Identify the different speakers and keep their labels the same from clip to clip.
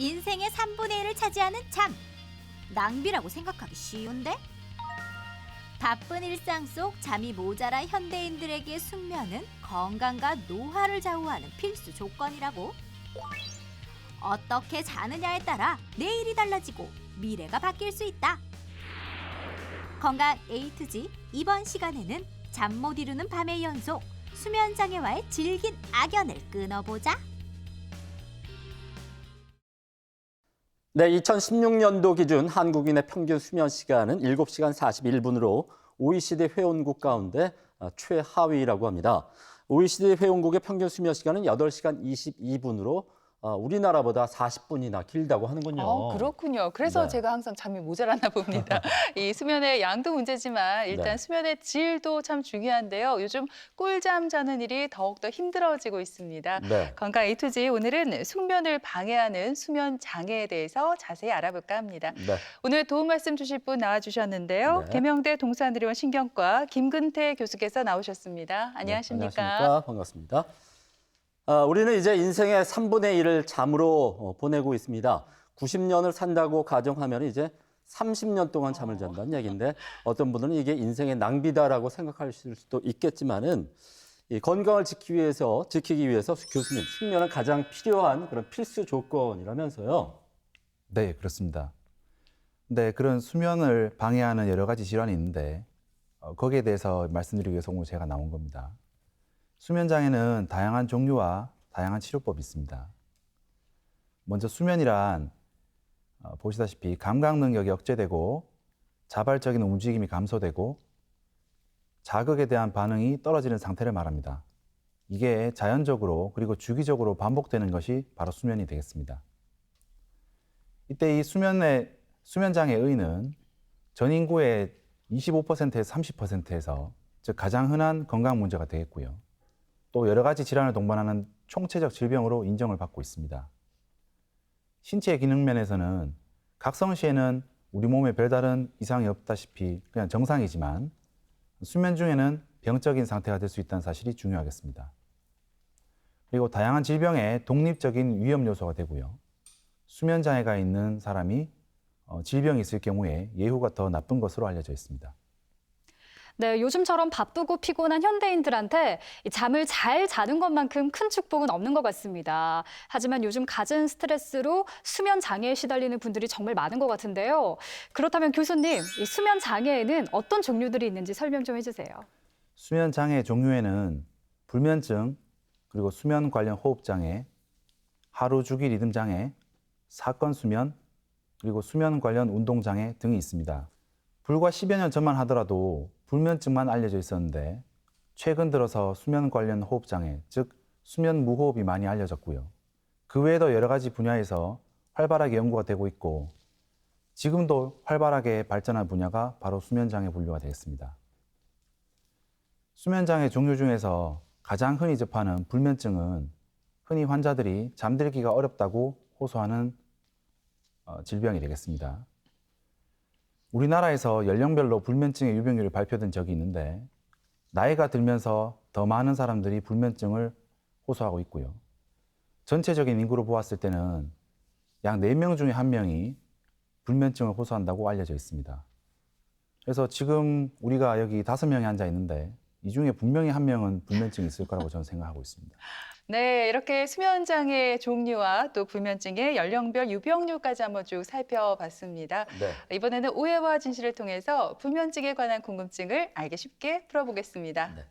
Speaker 1: 인생의 3분의 1을 차지하는 잠. 낭비라고 생각하기 쉬운데? 바쁜 일상 속 잠이 모자란 현대인들에게 숙면은 건강과 노화를 좌우하는 필수 조건이라고. 어떻게 자느냐에 따라 내일이 달라지고 미래가 바뀔 수 있다. 건강 A to Z 이번 시간에는 잠 못 이루는 밤의 연속, 수면 장애와의 질긴 악연을 끊어보자.
Speaker 2: 네, 2016년도 기준 한국인의 평균 수면 시간은 7시간 41분으로 OECD 회원국 가운데 최하위라고 합니다. OECD 회원국의 평균 수면 시간은 8시간 22분으로 우리나라보다 40분이나 길다고 하는군요.
Speaker 3: 그렇군요. 그래서
Speaker 2: 네.
Speaker 3: 제가 항상 잠이 모자라나 봅니다. 이 수면의 양도 문제지만 일단
Speaker 2: 네.
Speaker 3: 수면의 질도 참 중요한데요. 요즘 꿀잠 자는 일이 더욱더 힘들어지고 있습니다.
Speaker 2: 네.
Speaker 3: 건강 A to Z 오늘은 숙면을 방해하는 수면 장애에 대해서 자세히 알아볼까 합니다.
Speaker 2: 네.
Speaker 3: 오늘 도움 말씀 주실 분 나와주셨는데요.
Speaker 2: 네.
Speaker 3: 계명대 동산의료원 신경과 김근태 교수께서 나오셨습니다. 안녕하십니까?
Speaker 2: 네, 안녕하십니까? 반갑습니다. 우리는 이제 인생의 3분의 1을 잠으로 보내고 있습니다. 90년을 산다고 가정하면 이제 30년 동안 잠을 잔다는 얘기인데 어떤 분들은 이게 인생의 낭비다라고 생각하실 수도 있겠지만은 이 건강을 지키기 위해서 교수님, 숙면은 가장 필요한 그런 필수 조건이라면서요.
Speaker 4: 네, 그렇습니다. 근데 그런 수면을 방해하는 여러 가지 질환이 있는데 거기에 대해서 말씀드리기 위해서 오늘 제가 나온 겁니다. 수면 장애는 다양한 종류와 다양한 치료법이 있습니다. 먼저 수면이란 보시다시피 감각 능력이 억제되고 자발적인 움직임이 감소되고 자극에 대한 반응이 떨어지는 상태를 말합니다. 이게 자연적으로 그리고 주기적으로 반복되는 것이 바로 수면이 되겠습니다. 이때 이 수면 장애의 의의는 전 인구의 25%에서 30%에서 즉 가장 흔한 건강 문제가 되겠고요. 또 여러 가지 질환을 동반하는 총체적 질병으로 인정을 받고 있습니다. 신체 기능 면에서는 각성 시에는 우리 몸에 별다른 이상이 없다시피 그냥 정상이지만 수면 중에는 병적인 상태가 될 수 있다는 사실이 중요하겠습니다. 그리고 다양한 질병의 독립적인 위험 요소가 되고요. 수면 장애가 있는 사람이 질병이 있을 경우에 예후가 더 나쁜 것으로 알려져 있습니다.
Speaker 5: 네, 요즘처럼 바쁘고 피곤한 현대인들한테 잠을 잘 자는 것만큼 큰 축복은 없는 것 같습니다. 하지만 요즘 갖은 스트레스로 수면 장애에 시달리는 분들이 정말 많은 것 같은데요. 그렇다면 교수님, 이 수면 장애에는 어떤 종류들이 있는지 설명 좀 해주세요.
Speaker 4: 수면 장애 종류에는 불면증, 그리고 수면 관련 호흡 장애, 하루 주기 리듬 장애, 사건 수면, 그리고 수면 관련 운동 장애 등이 있습니다. 불과 10여 년 전만 하더라도 불면증만 알려져 있었는데 최근 들어서 수면 관련 호흡 장애, 즉 수면 무호흡이 많이 알려졌고요. 그 외에도 여러 가지 분야에서 활발하게 연구가 되고 있고 지금도 활발하게 발전한 분야가 바로 수면 장애 분류가 되겠습니다. 수면 장애 종류 중에서 가장 흔히 접하는 불면증은 흔히 환자들이 잠들기가 어렵다고 호소하는 질병이 되겠습니다. 우리나라에서 연령별로 불면증의 유병률이 발표된 적이 있는데 나이가 들면서 더 많은 사람들이 불면증을 호소하고 있고요. 전체적인 인구로 보았을 때는 약 4명 중에 1명이 불면증을 호소한다고 알려져 있습니다. 그래서 지금 우리가 여기 5명이 앉아 있는데 이 중에 분명히 1명은 불면증이 있을 거라고 저는 생각하고 있습니다.
Speaker 3: 네, 이렇게 수면 장애 종류와 또 불면증의 연령별 유병률까지 한번 쭉 살펴봤습니다.
Speaker 2: 네.
Speaker 3: 이번에는 오해와 진실을 통해서 불면증에 관한 궁금증을 알기 쉽게 풀어보겠습니다.
Speaker 2: 네.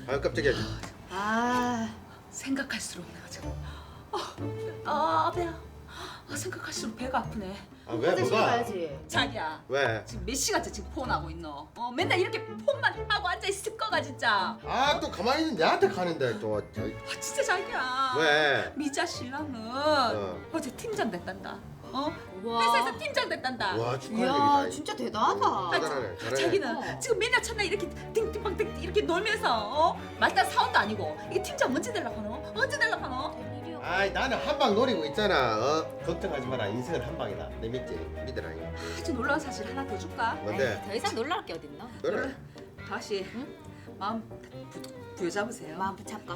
Speaker 6: 아유 깜짝이야.
Speaker 7: 생각할수록 내가 지금 배야. 생각할수록 배가 아프네.
Speaker 6: 아 왜 뭐가?
Speaker 7: 자기야,
Speaker 6: 왜?
Speaker 7: 지금 몇 시간째 지금 폰하고 있노? 맨날 이렇게 폰만 하고 앉아 있을 거가 진짜.
Speaker 6: 아 또 가만히 있는 내한테 가는데 또.
Speaker 7: 진짜 자기야.
Speaker 6: 왜?
Speaker 7: 미자 신랑은 어제 팀장 됐단다.
Speaker 8: 와.
Speaker 7: 회사에서 팀장 됐단다.
Speaker 6: 와 축하할
Speaker 8: 이야,
Speaker 6: 일이다.
Speaker 8: 진짜 대단하다.
Speaker 6: 잘하네 잘하네.
Speaker 7: 자기는 지금 맨날 첫날 이렇게 띵띵빵 띵 이렇게 놀면서 말단 사원도 아니고 이게 팀장 언제 되려고 하노? 언제 되려고 하노?
Speaker 8: 웬일이야?
Speaker 6: 아이 나는 한 방 노리고 있잖아. 걱정하지 마라. 인생은 한 방이다. 내 믿지? 믿으라.
Speaker 7: 아주 놀라운 사실 하나 더 줄까?
Speaker 6: 뭔데?
Speaker 1: 더 이상 놀랄 게 어딨노?
Speaker 6: 그래.
Speaker 7: 다시 마음 부여잡으세요.
Speaker 1: 마음 붙잡고.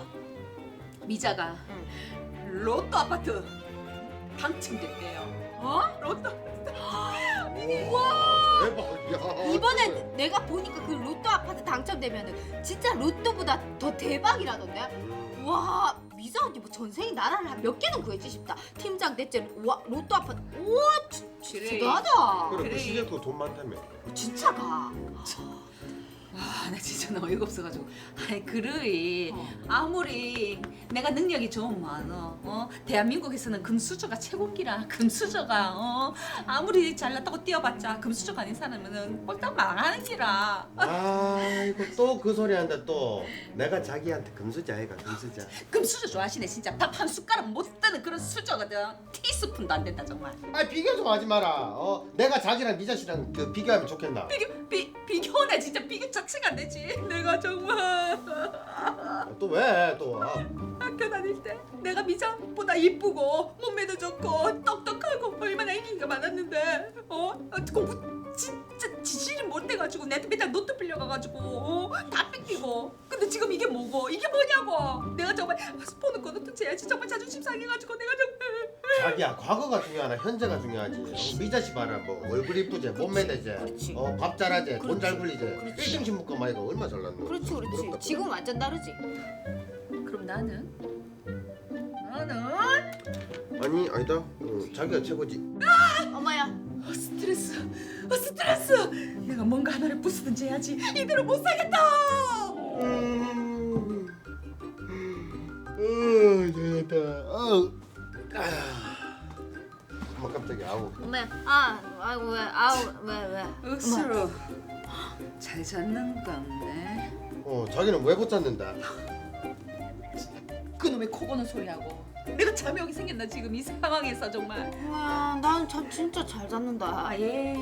Speaker 7: 미자가 로또 아파트 당첨됐대요. 로또.
Speaker 6: 대박. 야.
Speaker 1: 이번에 내가 보니까 그 로또 아파트 당첨되면은 진짜 로또보다 더 대박이라던데? 와, 미자 언니 뭐 전생에 나라를 한 몇 개는 구했지 싶다. 팀장 됐지. 와, 로또 아파트. 우와,
Speaker 7: 그래.
Speaker 1: 대단하다.
Speaker 6: 그래
Speaker 7: 그래.
Speaker 6: 그 시절도 돈 많다며.
Speaker 1: 진짜가.
Speaker 7: 와, 나 진짜 어이가 없어가지고. 아이 그러이 아무리 내가 능력이 좋으면 대한민국에서는 금수저가 최고기라. 금수저가 아무리 잘났다고 뛰어봤자 금수저가 아닌 사람은 꼴딱 망하는 기라.
Speaker 6: 아이고 또 그 소리 한다 또. 내가 자기한테 금수저 아이가 금수저.
Speaker 7: 금수저 좋아하시네 진짜. 밥 한 숟가락 못 뜨는 그런 수저거든. 티스푼도 안 된다 정말.
Speaker 6: 아이 비교 좀 하지 마라. 내가 자기랑 미자 씨랑 그 비교하면 좋겠나?
Speaker 7: 비교나 진짜 비교 자체가 안 되지. 내가 정말
Speaker 6: 또 왜 또?
Speaker 7: 학교 다닐 때 내가 미자보다 이쁘고 몸매도 좋고 똑똑하고 얼마나 인기가 많았는데 공부 진짜 지질이 못돼가지고 내한테 맨날 노트 빌려가가지고 다 뺏기고. 근데 지금 이게 뭐고 이게 뭐냐고. 내가 정말 스포는 거놓든 쟤야지 정말 자존심 상해가지고 내가 정말.
Speaker 6: 자기야 과거가 중요하나 현재가 중요하지. 미자 씨 봐라 뭐 얼굴 이쁘지 몸매 되지.
Speaker 1: 그렇지.
Speaker 6: 밥 잘하지 돈 잘 굴리지.
Speaker 1: 그렇지.
Speaker 6: 1등 신문과 마이가 얼마 잘났노.
Speaker 1: 그렇지, 그렇지.
Speaker 6: 부럽다.
Speaker 1: 지금 완전 다르지.
Speaker 7: 그럼 나는
Speaker 6: 아니 아니다. 자기가 최고지.
Speaker 1: 엄마야.
Speaker 7: 스트레스. 내가 뭔가 하나를 부수든지 해야지. 이대로 못 살겠다.
Speaker 6: 잘했다. 엄마 깜짝이야. 아우.
Speaker 1: 엄마야. 아이고 왜? 왜?
Speaker 7: 억수로 잘 잡는 건데.
Speaker 6: 자기는 왜 못 잡는다?
Speaker 7: 그놈의 코 고는 소리하고 내가 잠이 오게 생겼나 지금 이 상황에서 정말.
Speaker 1: 와, 난 참 진짜 잘 잡는다.
Speaker 7: 아예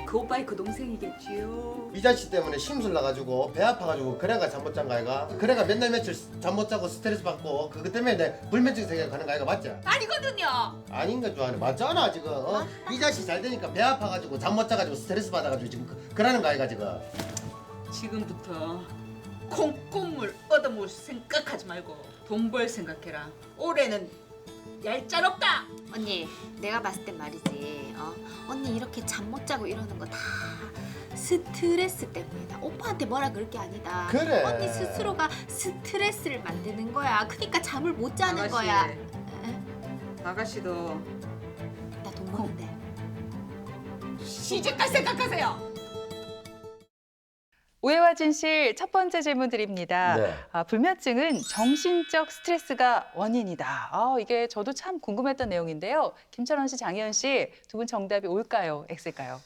Speaker 7: 그 오빠의 그 동생이겠지요.
Speaker 6: 미자 씨 때문에 심술 나가지고 배 아파가지고 그래가 잠 못 잔 거 아이가? 그래가 맨날 며칠 잠 못 자고 스트레스 받고 그것 때문에 내 불면증 생겨가는 거 아이가 맞지?
Speaker 7: 아니거든요.
Speaker 6: 아닌 건 줄 아네. 맞잖아 지금. 미자 씨 잘 되니까 배 아파가지고 잠 못 자가지고 스트레스 받아가지고 지금 그러는 거 아이가 지금?
Speaker 7: 지금부터 콩고물 얻어먹을 생각하지 말고 돈 벌 생각해라. 올해는 얄짤없다.
Speaker 1: 언니, 내가 봤을 땐 말이지. 언니 이렇게 잠 못 자고 이러는 거 다 스트레스 때문이다. 오빠한테 뭐라 그럴 게 아니다.
Speaker 6: 그래.
Speaker 1: 언니 스스로가 스트레스를 만드는 거야. 그러니까 잠을 못 자는 거야.
Speaker 7: 아가씨도
Speaker 1: 나 돈 버는데.
Speaker 7: 시집갈 생각하세요.
Speaker 3: 오해와 진실 첫 번째 질문 드립니다.
Speaker 2: 네.
Speaker 3: 불면증은 정신적 스트레스가 원인이다. 이게 저도 참 궁금했던 내용인데요. 김철원 씨, 장희연 씨 두 분 정답이 올까요? X일까요?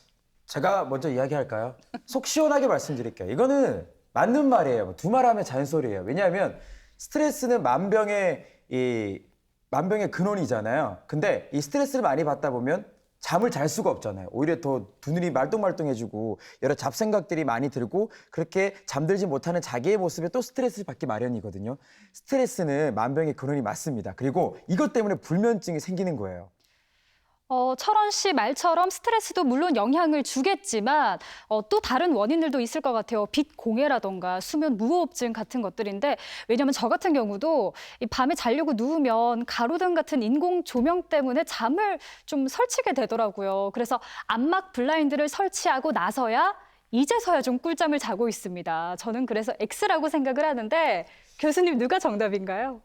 Speaker 8: 제가 먼저 이야기할까요? 속 시원하게 말씀드릴게요. 이거는 맞는 말이에요. 두 말 하면 잔소리예요. 왜냐하면 스트레스는 만병의 근원이잖아요. 근데 이 스트레스를 많이 받다 보면 잠을 잘 수가 없잖아요. 오히려 더 두 눈이 말똥말똥해지고 여러 잡생각들이 많이 들고 그렇게 잠들지 못하는 자기의 모습에 또 스트레스를 받기 마련이거든요. 스트레스는 만병의 근원이 맞습니다. 그리고 이것 때문에 불면증이 생기는 거예요.
Speaker 5: 철원 씨 말처럼 스트레스도 물론 영향을 주겠지만 또 다른 원인들도 있을 것 같아요. 빛 공해라던가 수면 무호흡증 같은 것들인데 왜냐하면 저 같은 경우도 이 밤에 자려고 누우면 가로등 같은 인공 조명 때문에 잠을 좀 설치게 되더라고요. 그래서 암막 블라인드를 설치하고 나서야 이제서야 좀 꿀잠을 자고 있습니다. 저는 그래서 X라고 생각을 하는데 교수님 누가 정답인가요?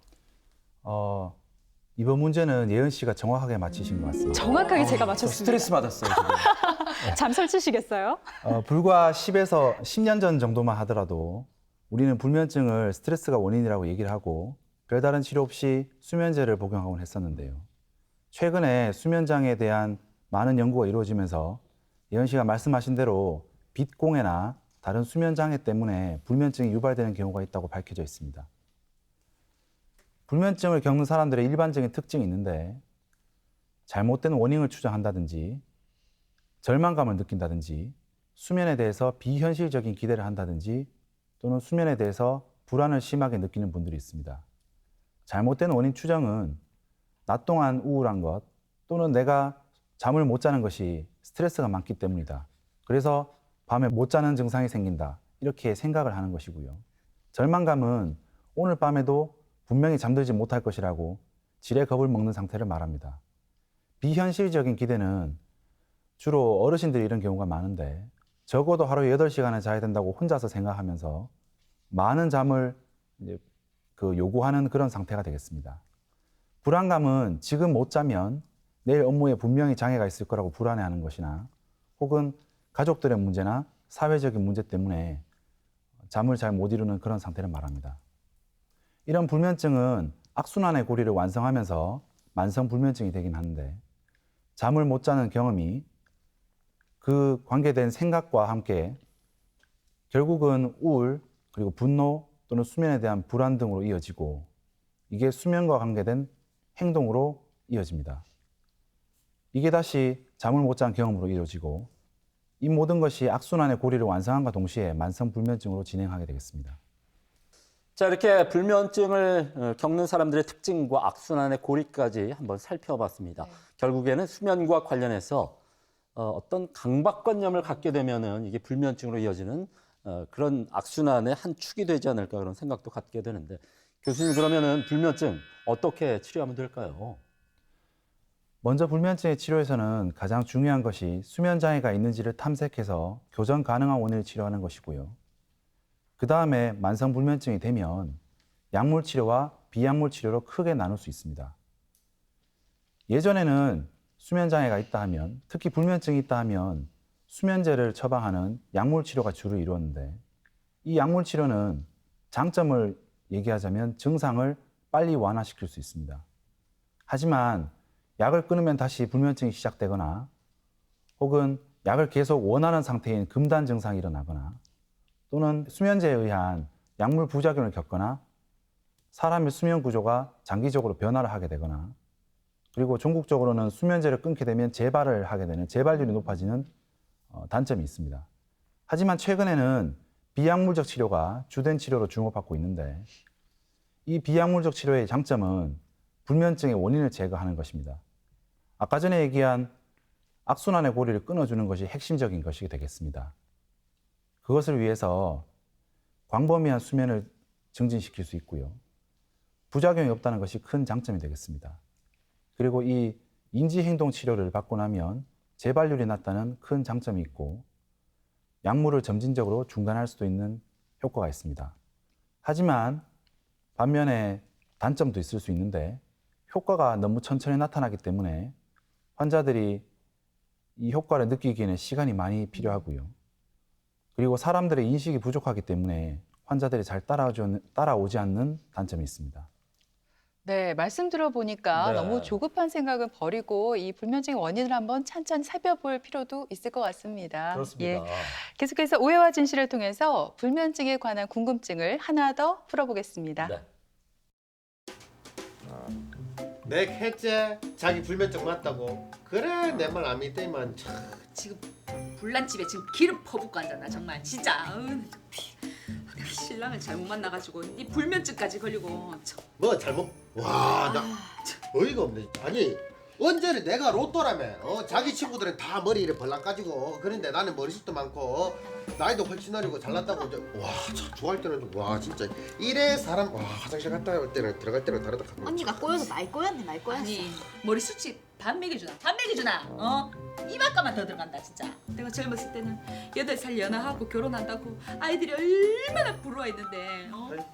Speaker 4: 이번 문제는 예은 씨가 정확하게 맞히신 것 같습니다.
Speaker 5: 정확하게 제가
Speaker 8: 저
Speaker 5: 맞췄습니다.
Speaker 8: 스트레스 받았어요, 지금.
Speaker 5: 잠 설치시겠어요?
Speaker 4: 불과 10에서 10년 전 정도만 하더라도 우리는 불면증을 스트레스가 원인이라고 얘기를 하고 별다른 치료 없이 수면제를 복용하곤 했었는데요. 최근에 수면장애에 대한 많은 연구가 이루어지면서 예은 씨가 말씀하신 대로 빛공해나 다른 수면장애 때문에 불면증이 유발되는 경우가 있다고 밝혀져 있습니다. 불면증을 겪는 사람들의 일반적인 특징이 있는데 잘못된 원인을 추정한다든지 절망감을 느낀다든지 수면에 대해서 비현실적인 기대를 한다든지 또는 수면에 대해서 불안을 심하게 느끼는 분들이 있습니다. 잘못된 원인 추정은 낮 동안 우울한 것 또는 내가 잠을 못 자는 것이 스트레스가 많기 때문이다. 그래서 밤에 못 자는 증상이 생긴다. 이렇게 생각을 하는 것이고요. 절망감은 오늘 밤에도 분명히 잠들지 못할 것이라고 지레 겁을 먹는 상태를 말합니다. 비현실적인 기대는 주로 어르신들이 이런 경우가 많은데 적어도 하루에 8시간은 자야 된다고 혼자서 생각하면서 많은 잠을 요구하는 그런 상태가 되겠습니다. 불안감은 지금 못 자면 내일 업무에 분명히 장애가 있을 거라고 불안해하는 것이나 혹은 가족들의 문제나 사회적인 문제 때문에 잠을 잘 못 이루는 그런 상태를 말합니다. 이런 불면증은 악순환의 고리를 완성하면서 만성불면증이 되긴 하는데 잠을 못 자는 경험이 그 관계된 생각과 함께 결국은 우울 그리고 분노 또는 수면에 대한 불안 등으로 이어지고 이게 수면과 관계된 행동으로 이어집니다. 이게 다시 잠을 못 잔 경험으로 이어지고 이 모든 것이 악순환의 고리를 완성함과 동시에 만성불면증으로 진행하게 되겠습니다.
Speaker 2: 자, 이렇게 불면증을 겪는 사람들의 특징과 악순환의 고리까지 한번 살펴봤습니다. 결국에는 수면과 관련해서 어떤 강박관념을 갖게 되면은 이게 불면증으로 이어지는 그런 악순환의 한 축이 되지 않을까 그런 생각도 갖게 되는데 교수님 그러면은 불면증 어떻게 치료하면 될까요?
Speaker 4: 먼저 불면증의 치료에서는 가장 중요한 것이 수면 장애가 있는지를 탐색해서 교정 가능한 원인을 치료하는 것이고요. 그 다음에 만성불면증이 되면 약물 치료와 비약물 치료로 크게 나눌 수 있습니다. 예전에는 수면 장애가 있다 하면, 특히 불면증이 있다 하면 수면제를 처방하는 약물 치료가 주로 이루었는데 이 약물 치료는 장점을 얘기하자면 증상을 빨리 완화시킬 수 있습니다. 하지만 약을 끊으면 다시 불면증이 시작되거나 혹은 약을 계속 원하는 상태인 금단 증상이 일어나거나 또는 수면제에 의한 약물 부작용을 겪거나 사람의 수면 구조가 장기적으로 변화를 하게 되거나 그리고 종국적으로는 수면제를 끊게 되면 재발을 하게 되는 재발률이 높아지는 단점이 있습니다. 하지만 최근에는 비약물적 치료가 주된 치료로 주목받고 있는데 이 비약물적 치료의 장점은 불면증의 원인을 제거하는 것입니다. 아까 전에 얘기한 악순환의 고리를 끊어주는 것이 핵심적인 것이 되겠습니다. 그것을 위해서 광범위한 수면을 증진시킬 수 있고요. 부작용이 없다는 것이 큰 장점이 되겠습니다. 그리고 이 인지행동 치료를 받고 나면 재발률이 낮다는 큰 장점이 있고 약물을 점진적으로 중단할 수도 있는 효과가 있습니다. 하지만 반면에 단점도 있을 수 있는데 효과가 너무 천천히 나타나기 때문에 환자들이 이 효과를 느끼기에는 시간이 많이 필요하고요. 그리고 사람들의 인식이 부족하기 때문에 환자들이 잘 따라오지 않는 단점이 있습니다.
Speaker 3: 네, 말씀 들어보니까
Speaker 2: 네.
Speaker 3: 너무 조급한 생각은 버리고 이 불면증의 원인을 한번 찬찬히 살펴볼 필요도 있을 것 같습니다.
Speaker 2: 그렇습니다.
Speaker 3: 예, 계속해서 오해와 진실을 통해서 불면증에 관한 궁금증을 하나 더 풀어보겠습니다.
Speaker 2: 네.
Speaker 6: 내 캣째 자기 불면증 맞다고. 그래 내 말 안 믿더니만 참.
Speaker 7: 지금 불난집에 지금 기름 퍼붓고 앉았나 정말 진짜. 내가 신랑을 잘못 만나가지고 이 불면증까지 걸리고.
Speaker 6: 뭐 잘못. 와 나 어이가 없네. 아니 언제는 내가 로또라며. 자기 친구들은 다 머리 이래 벌랑 까지고 그런데 나는 머리숱도 많고 나이도 훨씬 어리고 잘났다고. 와참 좋아할 때는 와 진짜 이래 사람. 와 화장실 갔다 올 때는 들어갈 때는 다르다.
Speaker 1: 언니가 꼬여서 많이 꼬였네, 많이 꼬였어.
Speaker 7: 아니 머리숱이 반 먹여주나? 반 먹여주나? 이만큼만 더 들어간다 진짜. 내가 젊었을 때는 8살 연하하고 결혼한다고 아이들이 얼마나 부러워했는데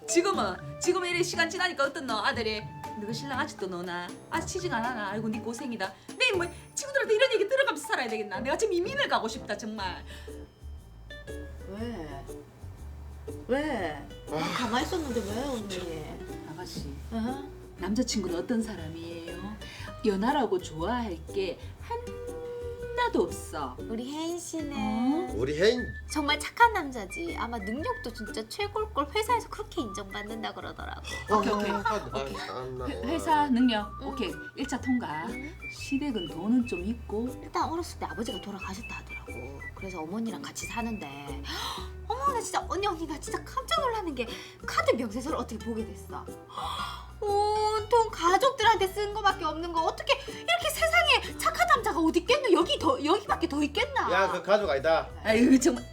Speaker 7: 지금은 이래 시간 지나니까 어떤 너 아들이 너가 신랑 아직도 너나 아직 취직 안 하나? 아이고 네 고생이다. 내일 뭐 친구들한테 이런 얘기 들어가면서 살아야 되겠나? 내가 지금 이민을 가고 싶다 정말.
Speaker 1: 왜? 가만히 있었는데 왜, 언니?
Speaker 7: 아가씨
Speaker 1: 어?
Speaker 7: 남자친구는 어떤 사람이에요? 연하라고 좋아할 게 하나도 없어.
Speaker 1: 우리 혜인 씨는
Speaker 6: 우리 혜인
Speaker 1: 정말 착한 남자지. 아마 능력도 진짜 최고일 걸. 회사에서 그렇게 인정받는다 그러더라고.
Speaker 7: 오케이. 회사 능력 오케이 1차 통과. 시댁은 돈은 좀 있고.
Speaker 1: 일단 어렸을 때 아버지가 돌아가셨다 하더라고. 그래서 어머니랑 같이 사는데 어머 나 진짜 언니 나 진짜 깜짝 놀라는 게 카드 명세서를 어떻게 보게 됐어. 온통 가족들한테 쓴 거밖에 없는 거 어떻게 이렇게 세상에 착한 남자가 어디 있겠노? 여기밖에 더 있겠나?
Speaker 6: 야, 그 가족 아니다.
Speaker 7: 아유 정말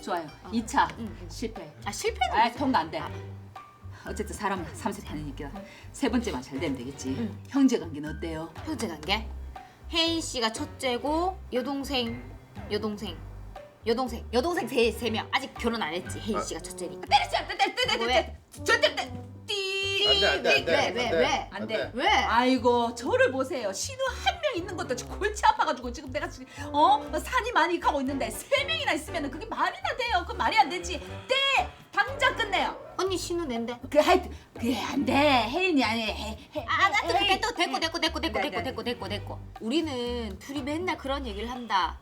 Speaker 7: 좋아요. 2차 실패.
Speaker 1: 아 실패는
Speaker 7: 아 통과 안 돼. 어쨌든 사람 삼색하는 얘기야. 세 번째만 잘 되면 되겠지. 형제 관계는 어때요?
Speaker 1: 형제 관계? 혜인 씨가 첫째고 여동생 세 명. 아직 결혼 안 했지. 혜인 씨가 첫째니까.
Speaker 7: 때리지 않대.
Speaker 1: 왜?
Speaker 7: 절대 때.
Speaker 6: 안 돼.
Speaker 1: 왜?
Speaker 7: 안 돼.
Speaker 1: 왜?
Speaker 7: 아이고 저를 보세요. 신우 한 명 있는 것도 골치 아파가지고 지금 내가 지금 산이 많이 가고 있는데 3명이나 있으면 그게 말이나 돼요. 그 말이 안 되지. 네 당장 끝내요.
Speaker 1: 언니 신우 낸데.
Speaker 7: 그 하여튼 그게 안 돼. 혜인이 아니
Speaker 1: 됐고. 우리는 둘이 맨날 그런 얘기를 한다.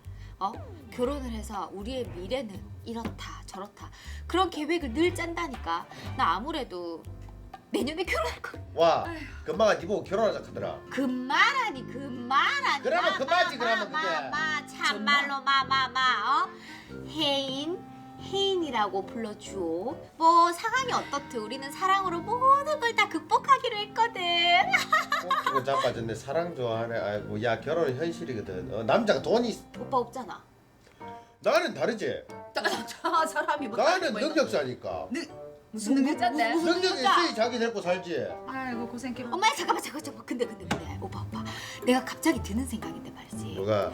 Speaker 1: 결혼을 해서 우리의 미래는 이렇다 저렇다 그런 계획을 늘 짠다니까. 나 아무래도 내년에 결혼할 거야.
Speaker 6: 와, 금방아 니 보고 결혼하자 하더라.
Speaker 1: 금마라니.
Speaker 6: 그러면 금마지, 그러면 그게.
Speaker 1: 참말로 혜인이라고 불러주오. 뭐 상황이 어떻든 우리는 사랑으로 모든 걸 다 극복하기로 했거든.
Speaker 6: 그거 자빠졌네. 사랑 좋아하네. 아이고, 야, 결혼은 현실이거든. 남자가 돈이
Speaker 1: 오빠 없잖아.
Speaker 6: 나는 다르지.
Speaker 7: 저 사람이 뭐
Speaker 6: 나는 능력자니까.
Speaker 7: 무슨 능력자인데?
Speaker 6: 능력이 있어야 자기 데리고 살지.
Speaker 7: 아이고 고생했고.
Speaker 1: 엄마 잠깐만. 근데 오빠 내가 갑자기 드는 생각인데 말이지.
Speaker 6: 뭐가?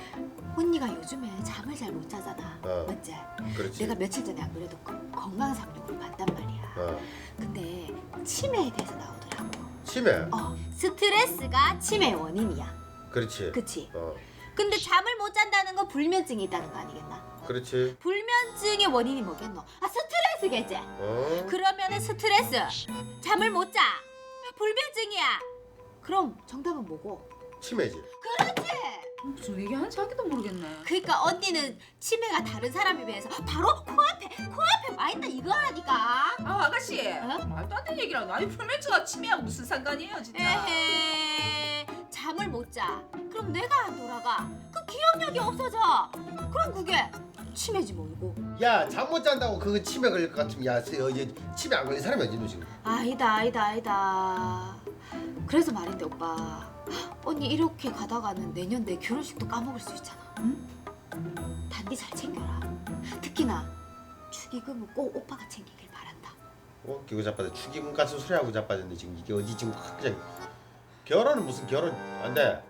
Speaker 1: 언니가 요즘에 잠을 잘 못 자잖아. 맞지?
Speaker 6: 그렇지.
Speaker 1: 내가 며칠 전에 안 그래도 건강상용으로 봤단 말이야. 근데 치매에 대해서 나오더라고.
Speaker 6: 치매.
Speaker 1: 스트레스가 치매의 원인이야.
Speaker 6: 그렇지.
Speaker 1: 그치?
Speaker 6: 어,
Speaker 1: 근데 잠을 못 잔다는 건 불면증이 있다는 거 아니겠나?
Speaker 6: 그렇지.
Speaker 1: 불면증의 원인이 뭐겠노? 스트레스겠지? 그러면은 스트레스, 잠을 못 자, 불면증이야. 그럼 정답은 뭐고?
Speaker 6: 치매지.
Speaker 1: 그렇지.
Speaker 7: 무슨 얘기하는지 자기도 모르겠네.
Speaker 1: 그러니까 언니는 치매가 다른 사람에 비해서 바로 코앞에 와 있다 이거라니까.
Speaker 7: 아가씨
Speaker 1: 어?
Speaker 7: 말도 안 되는 얘기랑 아니 불면증과 치매하고 무슨 상관이에요 진짜.
Speaker 1: 에헤, 잠을 못 자. 그럼 내가 안 돌아가. 그 기억력이 없어져. 그럼 그게 치매지 뭐고.
Speaker 6: 야, 잠 못 잔다고 그거 치매 걸릴 것 같으면 야, 치매 안 걸린 사람이 어디 있노 지금?
Speaker 1: 아니다. 그래서 말인데 오빠, 언니 이렇게 가다가는 내년 내 결혼식도 까먹을 수 있잖아. 응? 단디 잘 챙겨라. 특히나 축의금은 꼭 오빠가 챙기길 바란다.
Speaker 6: 기고 자빠져. 축의금 같은 소리 하고 자빠졌네 지금. 이게 어디 지금 확 그냥. 결혼은 무슨 결혼 안 돼.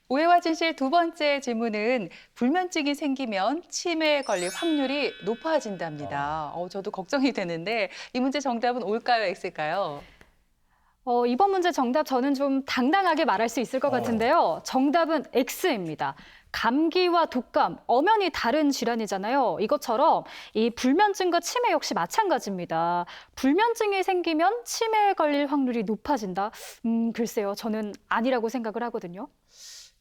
Speaker 3: 오해와 진실 두 번째 질문은 불면증이 생기면 치매에 걸릴 확률이 높아진답니다. 저도 걱정이 되는데 이 문제 정답은 O일까요, X일까요?
Speaker 5: 이번 문제 정답 저는 좀 당당하게 말할 수 있을 것 같은데요. 정답은 X입니다. 감기와 독감, 엄연히 다른 질환이잖아요. 이것처럼 이 불면증과 치매 역시 마찬가지입니다. 불면증이 생기면 치매에 걸릴 확률이 높아진다? 글쎄요. 저는 아니라고 생각을 하거든요.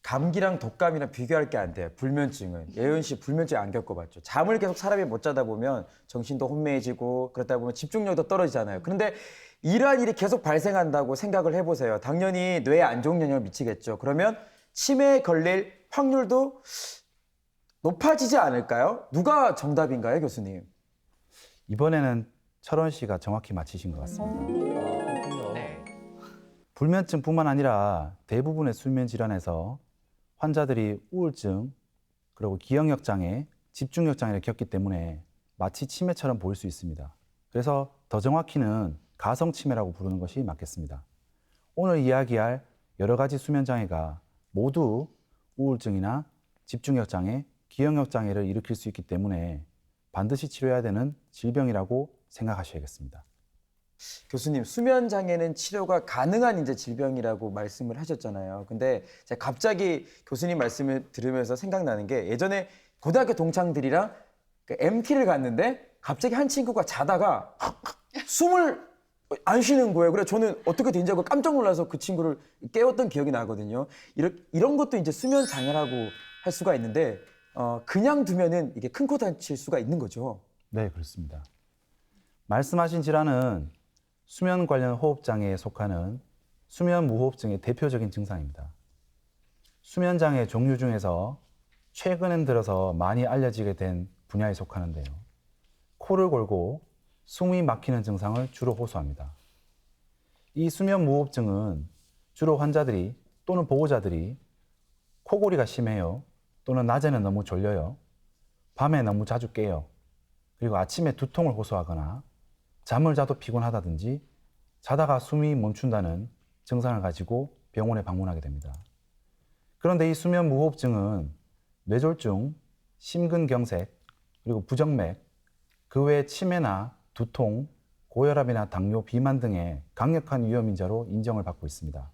Speaker 8: 감기랑 독감이랑 비교할 게 안 돼요. 불면증은. 예은 씨 불면증 안 겪어봤죠. 잠을 계속 사람이 못 자다 보면 정신도 혼미해지고 그러다 보면 집중력도 떨어지잖아요. 그런데 이러한 일이 계속 발생한다고 생각을 해보세요. 당연히 뇌에 안 좋은 영향을 미치겠죠. 그러면 치매에 걸릴 확률도 높아지지 않을까요? 누가 정답인가요, 교수님?
Speaker 4: 이번에는 철원 씨가 정확히 맞히신 것 같습니다.
Speaker 3: 네.
Speaker 4: 불면증뿐만 아니라 대부분의 수면 질환에서 환자들이 우울증, 그리고 기억력 장애, 집중력 장애를 겪기 때문에 마치 치매처럼 보일 수 있습니다. 그래서 더 정확히는 가성 치매라고 부르는 것이 맞겠습니다. 오늘 이야기할 여러 가지 수면 장애가 모두 우울증이나 집중력 장애, 기억력 장애를 일으킬 수 있기 때문에 반드시 치료해야 되는 질병이라고 생각하셔야겠습니다.
Speaker 8: 교수님, 수면 장애는 치료가 가능한 이제 질병이라고 말씀을 하셨잖아요. 근데 제가 갑자기 교수님 말씀을 들으면서 생각나는 게 예전에 고등학교 동창들이랑 그 MT를 갔는데 갑자기 한 친구가 자다가 숨을 안 쉬는 거예요. 그래서 저는 어떻게 된지 알고 깜짝 놀라서 그 친구를 깨웠던 기억이 나거든요. 이런 것도 이제 수면 장애라고 할 수가 있는데 그냥 두면은 이게 큰 코 다칠 수가 있는 거죠.
Speaker 4: 네, 그렇습니다. 말씀하신 질환은 수면 관련 호흡 장애에 속하는 수면 무호흡증의 대표적인 증상입니다. 수면 장애 종류 중에서 최근 들어서 많이 알려지게 된 분야에 속하는데요. 코를 골고 숨이 막히는 증상을 주로 호소합니다. 이 수면 무호흡증은 주로 환자들이 또는 보호자들이 코골이가 심해요. 또는 낮에는 너무 졸려요. 밤에 너무 자주 깨요. 그리고 아침에 두통을 호소하거나 잠을 자도 피곤하다든지 자다가 숨이 멈춘다는 증상을 가지고 병원에 방문하게 됩니다. 그런데 이 수면 무호흡증은 뇌졸중, 심근경색, 그리고 부정맥, 그 외에 치매나 두통, 고혈압이나 당뇨, 비만 등의 강력한 위험인자로 인정을 받고 있습니다.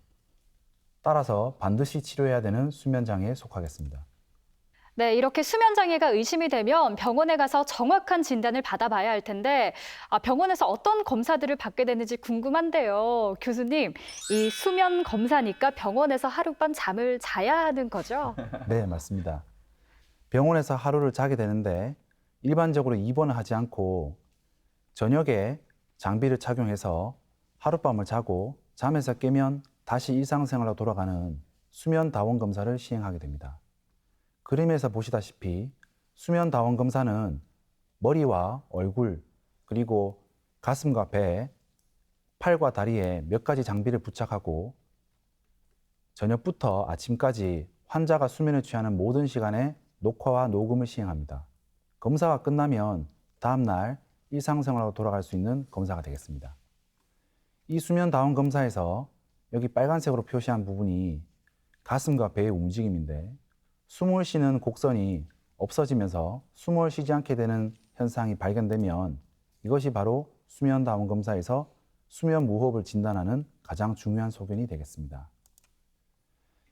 Speaker 4: 따라서 반드시 치료해야 되는 수면장애에 속하겠습니다.
Speaker 5: 네, 이렇게 수면 장애가 의심이 되면 병원에 가서 정확한 진단을 받아봐야 할 텐데 병원에서 어떤 검사들을 받게 되는지 궁금한데요. 교수님, 이 수면 검사니까 병원에서 하룻밤 잠을 자야 하는 거죠?
Speaker 4: 네, 맞습니다. 병원에서 하루를 자게 되는데 일반적으로 입원을 하지 않고 저녁에 장비를 착용해서 하룻밤을 자고 잠에서 깨면 다시 일상생활로 돌아가는 수면 다원 검사를 시행하게 됩니다. 그림에서 보시다시피 수면 다원 검사는 머리와 얼굴, 그리고 가슴과 배, 팔과 다리에 몇 가지 장비를 부착하고 저녁부터 아침까지 환자가 수면에 취하는 모든 시간에 녹화와 녹음을 시행합니다. 검사가 끝나면 다음날 일상생활로 돌아갈 수 있는 검사가 되겠습니다. 이 수면 다원 검사에서 여기 빨간색으로 표시한 부분이 가슴과 배의 움직임인데 숨을 쉬는 곡선이 없어지면서 숨을 쉬지 않게 되는 현상이 발견되면 이것이 바로 수면 다원 검사에서 수면 무호흡을 진단하는 가장 중요한 소견이 되겠습니다.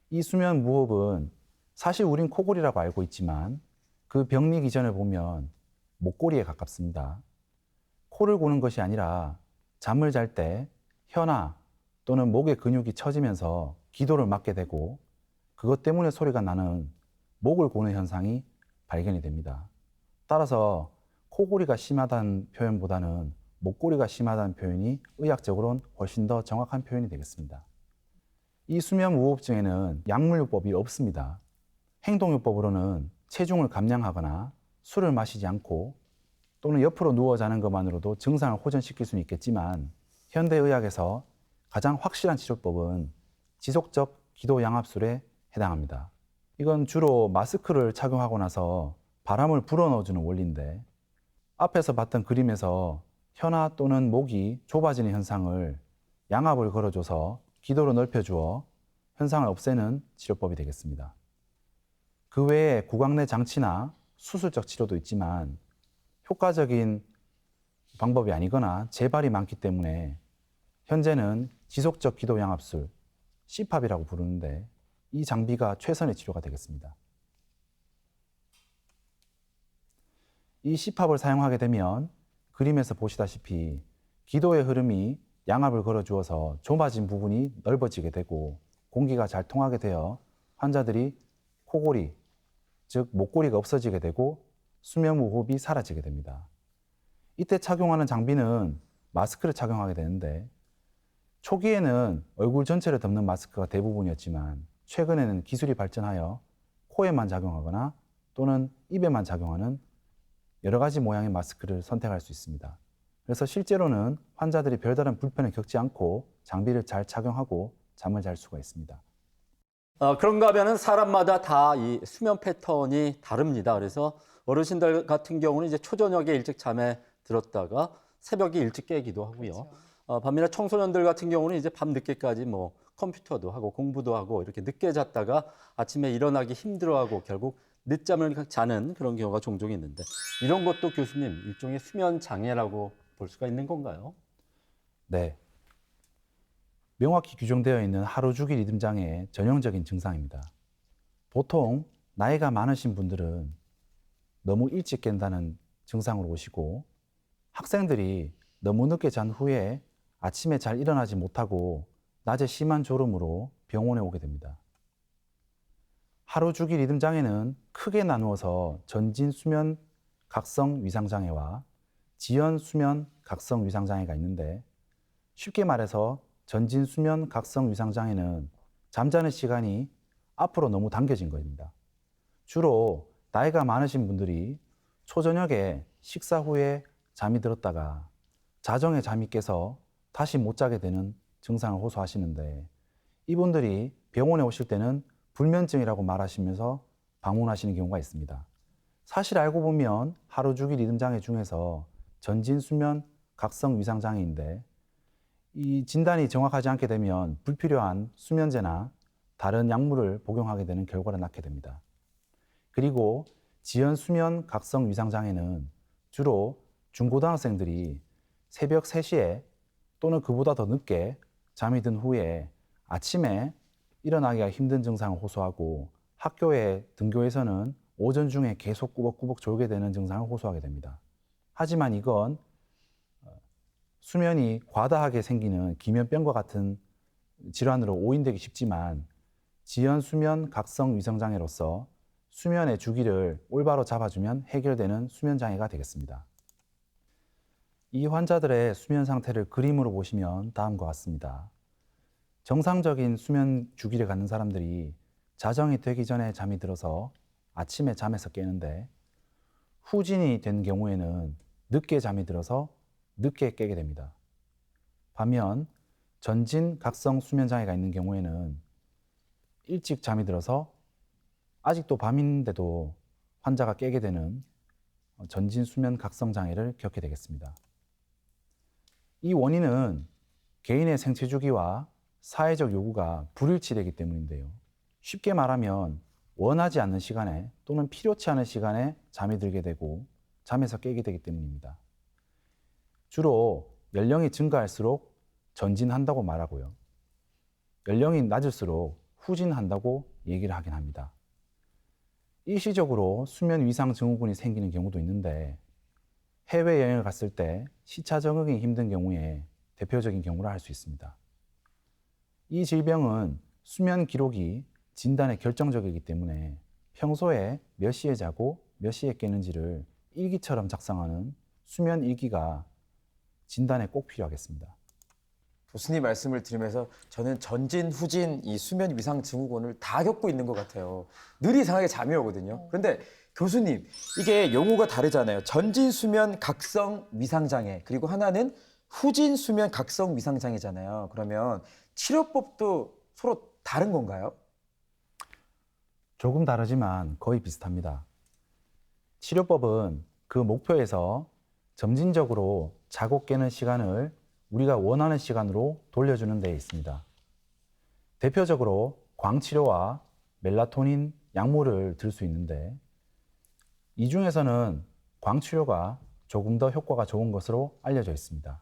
Speaker 4: 이 수면 무호흡은 사실 우린 코골이라고 알고 있지만 그 병리 기전을 보면 목골이에 가깝습니다. 코를 고는 것이 아니라 잠을 잘 때 혀나 또는 목의 근육이 처지면서 기도를 막게 되고 그것 때문에 소리가 나는 목을 고는 현상이 발견이 됩니다. 따라서 코골이가 심하다는 표현보다는 목골이가 심하다는 표현이 의학적으로는 훨씬 더 정확한 표현이 되겠습니다. 이 수면 무호흡증에는 약물요법이 없습니다. 행동요법으로는 체중을 감량하거나 술을 마시지 않고 또는 옆으로 누워 자는 것만으로도 증상을 호전시킬 수는 있겠지만 현대의학에서 가장 확실한 치료법은 지속적 기도 양압술에 해당합니다. 이건 주로 마스크를 착용하고 나서 바람을 불어넣어주는 원리인데 앞에서 봤던 그림에서 혀나 또는 목이 좁아지는 현상을 양압을 걸어줘서 기도로 넓혀주어 현상을 없애는 치료법이 되겠습니다. 그 외에 구강 내 장치나 수술적 치료도 있지만 효과적인 방법이 아니거나 재발이 많기 때문에 현재는 지속적 기도 양압술, CPAP이라고 부르는데 이 장비가 최선의 치료가 되겠습니다. 이 CPAP을 사용하게 되면 그림에서 보시다시피 기도의 흐름이 양압을 걸어주어서 좁아진 부분이 넓어지게 되고 공기가 잘 통하게 되어 환자들이 코골이, 즉 목골이가 없어지게 되고 수면 무호흡이 사라지게 됩니다. 이때 착용하는 장비는 마스크를 착용하게 되는데 초기에는 얼굴 전체를 덮는 마스크가 대부분이었지만 최근에는 기술이 발전하여 코에만 작용하거나 또는 입에만 작용하는 여러 가지 모양의 마스크를 선택할 수 있습니다. 그래서 실제로는 환자들이 별다른 불편을 겪지 않고 장비를 잘 착용하고 잠을 잘 수가 있습니다.
Speaker 2: 그런가 하면은 사람마다 다 이 수면 패턴이 다릅니다. 그래서 어르신들 같은 경우는 이제 초저녁에 일찍 잠에 들었다가 새벽에 일찍 깨기도 하고요.
Speaker 3: 그렇죠.
Speaker 2: 반면에 청소년들 같은 경우는 이제 밤 늦게까지 뭐 컴퓨터도 하고 공부도 하고 이렇게 늦게 잤다가 아침에 일어나기 힘들어하고 결국 늦잠을 자는 그런 경우가 종종 있는데 이런 것도 교수님 일종의 수면 장애라고 볼 수가 있는 건가요?
Speaker 4: 네. 명확히 규정되어 있는 하루 주기 리듬 장애의 전형적인 증상입니다. 보통 나이가 많으신 분들은 너무 일찍 깬다는 증상으로 오시고 학생들이 너무 늦게 잔 후에 아침에 잘 일어나지 못하고 낮에 심한 졸음으로 병원에 오게 됩니다. 하루 주기 리듬 장애는 크게 나누어서 전진 수면 각성 위상 장애와 지연 수면 각성 위상 장애가 있는데 쉽게 말해서 전진 수면 각성 위상 장애는 잠자는 시간이 앞으로 너무 당겨진 겁니다. 주로 나이가 많으신 분들이 초저녁에 식사 후에 잠이 들었다가 자정에 잠이 깨서 다시 못 자게 되는 증상을 호소하시는데 이분들이 병원에 오실 때는 불면증이라고 말하시면서 방문하시는 경우가 있습니다. 사실 알고 보면 하루 주기 리듬 장애 중에서 전진 수면 각성 위상 장애인데 이 진단이 정확하지 않게 되면 불필요한 수면제나 다른 약물을 복용하게 되는 결과를 낳게 됩니다. 그리고 지연 수면 각성 위상 장애는 주로 중고등학생들이 새벽 3시에 또는 그보다 더 늦게 잠이 든 후에 아침에 일어나기가 힘든 증상을 호소하고 학교에 등교해서는 오전 중에 계속 꾸벅꾸벅 졸게 되는 증상을 호소하게 됩니다. 하지만 이건 수면이 과다하게 생기는 기면병과 같은 질환으로 오인되기 쉽지만 지연 수면 각성 위상 장애로서 수면의 주기를 올바로 잡아주면 해결되는 수면 장애가 되겠습니다. 이 환자들의 수면 상태를 그림으로 보시면 다음과 같습니다. 정상적인 수면 주기를 갖는 사람들이 자정이 되기 전에 잠이 들어서 아침에 잠에서 깨는데 후진이 된 경우에는 늦게 잠이 들어서 늦게 깨게 됩니다. 반면 전진 각성 수면 장애가 있는 경우에는 일찍 잠이 들어서 아직도 밤인데도 환자가 깨게 되는 전진 수면 각성 장애를 겪게 되겠습니다. 이 원인은 개인의 생체 주기와 사회적 요구가 불일치되기 때문인데요. 쉽게 말하면 원하지 않는 시간에 또는 필요치 않은 시간에 잠이 들게 되고 잠에서 깨게 되기 때문입니다. 주로 연령이 증가할수록 전진한다고 말하고요. 연령이 낮을수록 후진한다고 얘기를 하긴 합니다. 일시적으로 수면 위상 증후군이 생기는 경우도 있는데 해외여행을 갔을 때 시차 적응이 힘든 경우에 대표적인 경우라 할 수 있습니다. 이 질병은 수면 기록이 진단에 결정적이기 때문에 평소에 몇 시에 자고 몇 시에 깨는지를 일기처럼 작성하는 수면 일기가 진단에 꼭 필요하겠습니다.
Speaker 8: 교수님 말씀을 들으면서 저는 전진, 후진 이 수면 위상 증후군을 다 겪고 있는 것 같아요. 늘 이상하게 잠이 오거든요. 그런데 교수님, 이게 용어가 다르잖아요. 전진 수면 각성 위상 장애, 그리고 하나는 후진 수면 각성 위상 장애잖아요. 그러면 치료법도 서로 다른 건가요?
Speaker 4: 조금 다르지만 거의 비슷합니다. 치료법은 그 목표에서 점진적으로 자고 깨는 시간을 우리가 원하는 시간으로 돌려주는 데 있습니다. 대표적으로 광치료와 멜라토닌 약물을 들 수 있는데 이 중에서는 광치료가 조금 더 효과가 좋은 것으로 알려져 있습니다.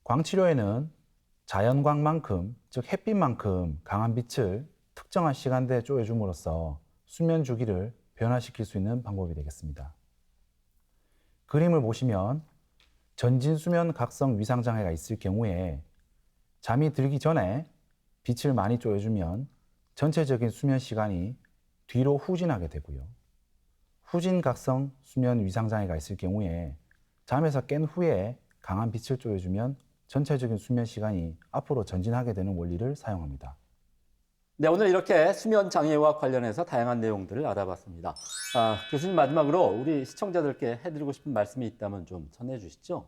Speaker 4: 광치료에는 자연광만큼, 즉 햇빛만큼 강한 빛을 특정한 시간대에 쪼여줌으로써 수면 주기를 변화시킬 수 있는 방법이 되겠습니다. 그림을 보시면 전진 수면 각성 위상 장애가 있을 경우에 잠이 들기 전에 빛을 많이 쪼여주면 전체적인 수면 시간이 뒤로 후진하게 되고요. 후진 각성 수면 위상 장애가 있을 경우에 잠에서 깬 후에 강한 빛을 쪼여주면 전체적인 수면 시간이 앞으로 전진하게 되는 원리를 사용합니다.
Speaker 2: 네, 오늘 이렇게 수면 장애와 관련해서 다양한 내용들을 알아봤습니다. 교수님 마지막으로 우리 시청자들께 해드리고 싶은 말씀이 있다면 좀 전해주시죠.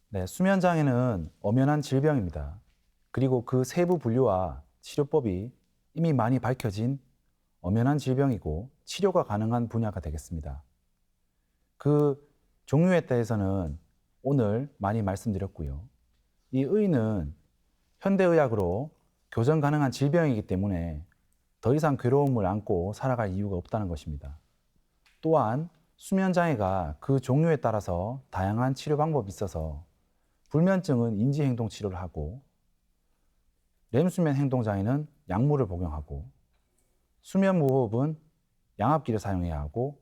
Speaker 4: 네, 수면 장애는 엄연한 질병입니다. 그리고 그 세부 분류와 치료법이 이미 많이 밝혀진 엄연한 질병이고 치료가 가능한 분야가 되겠습니다. 그 종류에 대해서는 오늘 많이 말씀드렸고요. 이 의는 현대의학으로 교정 가능한 질병이기 때문에 더 이상 괴로움을 안고 살아갈 이유가 없다는 것입니다. 또한 수면 장애가 그 종류에 따라서 다양한 치료 방법이 있어서 불면증은 인지행동 치료를 하고 렘수면 행동장애는 약물을 복용하고 수면무호흡은 양압기를 사용해야 하고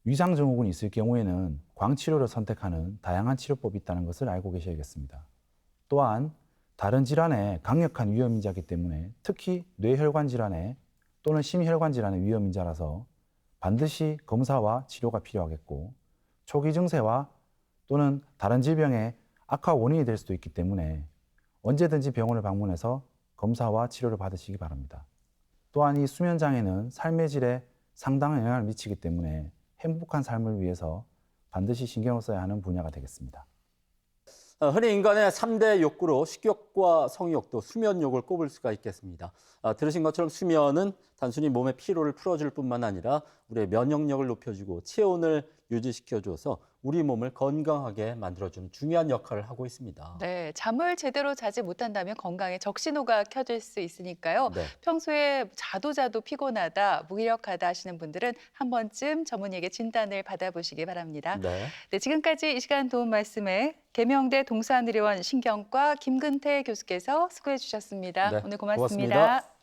Speaker 4: 위상증후군이 있을 경우에는 광치료를 선택하는 다양한 치료법이 있다는 것을 알고 계셔야겠습니다. 또한 다른 질환에 강력한 위험인자이기 때문에 특히 뇌혈관 질환에 또는 심혈관 질환의 위험인자라서 반드시 검사와 치료가 필요하겠고 초기 증세와 또는 다른 질병의 악화 원인이 될 수도 있기 때문에 언제든지 병원을 방문해서 검사와 치료를 받으시기 바랍니다. 또한 이 수면 장애는 삶의 질에 상당한 영향을 미치기 때문에 행복한 삶을 위해서 반드시 신경을 써야 하는 분야가 되겠습니다.
Speaker 2: 흔히 인간의 3대 욕구로 식욕과 성욕 또 수면욕을 꼽을 수가 있겠습니다. 들으신 것처럼 수면은 단순히 몸의 피로를 풀어줄 뿐만 아니라 우리의 면역력을 높여주고 체온을 유지시켜줘서 우리 몸을 건강하게 만들어주는 중요한 역할을 하고 있습니다.
Speaker 3: 네, 잠을 제대로 자지 못한다면 건강에 적신호가 켜질 수 있으니까요.
Speaker 2: 네.
Speaker 3: 평소에 자도 피곤하다, 무기력하다 하시는 분들은 한 번쯤 전문의에게 진단을 받아보시기 바랍니다.
Speaker 2: 네.
Speaker 3: 네, 지금까지 이 시간 도움 말씀에 계명대 동산의료원 신경과 김근태 교수께서 수고해 주셨습니다.
Speaker 2: 네,
Speaker 3: 오늘 고맙습니다.
Speaker 2: 고맙습니다.